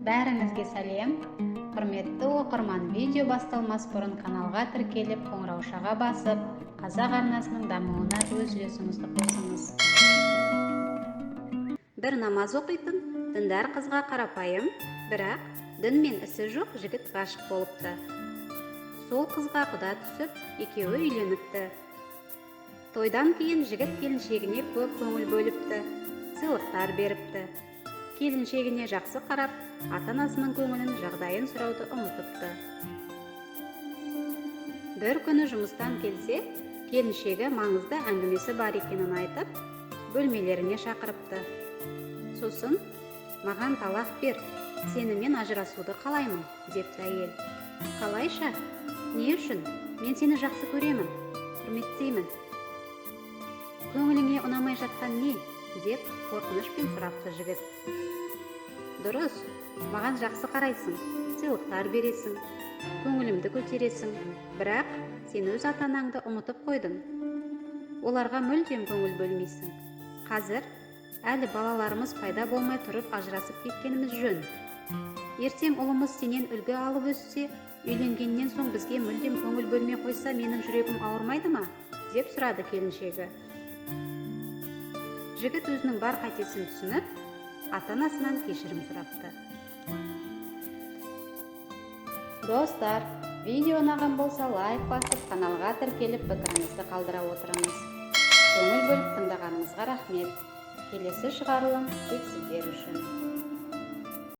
Бәріңізге сәлем. Құрметті оқырман, видео басталмас бұрын каналға тіркеліп, қоңыраушаға басып, қазақ арнасының дамуына өз үлесіңізді қосыңыз. Бір намаз оқитын, діндар қызға қарапайым, бірақ дінмен ісі жоқ жігіт ғашық болыпты. Сол қызға құда түсіп, екеуі үйленіпті. Тойдан кейін жігіт келіншегіне көп көңіл бөліпті, сыйлықтар беріпті. Келіншегіне жақсы қарап, ата-анасының көңілін, жағдайын сұрауды ұмытыпты. Бір күні жұмыстан келсе, келіншегі маңызды әңгімесі бар екенін айтып, бөлмелеріне шақырыпты. Сосын, маған талақ бер, сенімен ажырасуды қалаймын, депті әйел. Қалайша? Не үшін? Мен сені жақсы көремін, құрметтеймін. Көңіліңе ұнамай жатқан не? Деп қорқынышпен сұрапты жігіт. Дұрыс, маған жақсы қарайсың, сыйлықтар бересің, көңілімді көтересің, бірақ сен өз ата-анаңды ұмытып қойдың. Оларға мүлдем көңіл бөлмейсің. Қазір әлі балаларымыз пайда болмай тұрып ажырасып кеткеніміз жөн. Ертең ұлымыз сенен үлгі алып өссе, үйленгеннен соң бізге мүлдем көңіл бөлмей қойса, менің жүрегім ауырмайды ма? Деп сұрады келіншегі. Жігіт өзінің бар қатесін түсініп, ата-анасынан кешірім сұрапты. Достар, видео ұнаған болса лайк басып, каналға тіркеліп, пікіріңізді қалдыра отырыңыз. Көңіл бөліп тыңдағаныңызға рахмет. Келесі шығарылым тек сіздер үшін.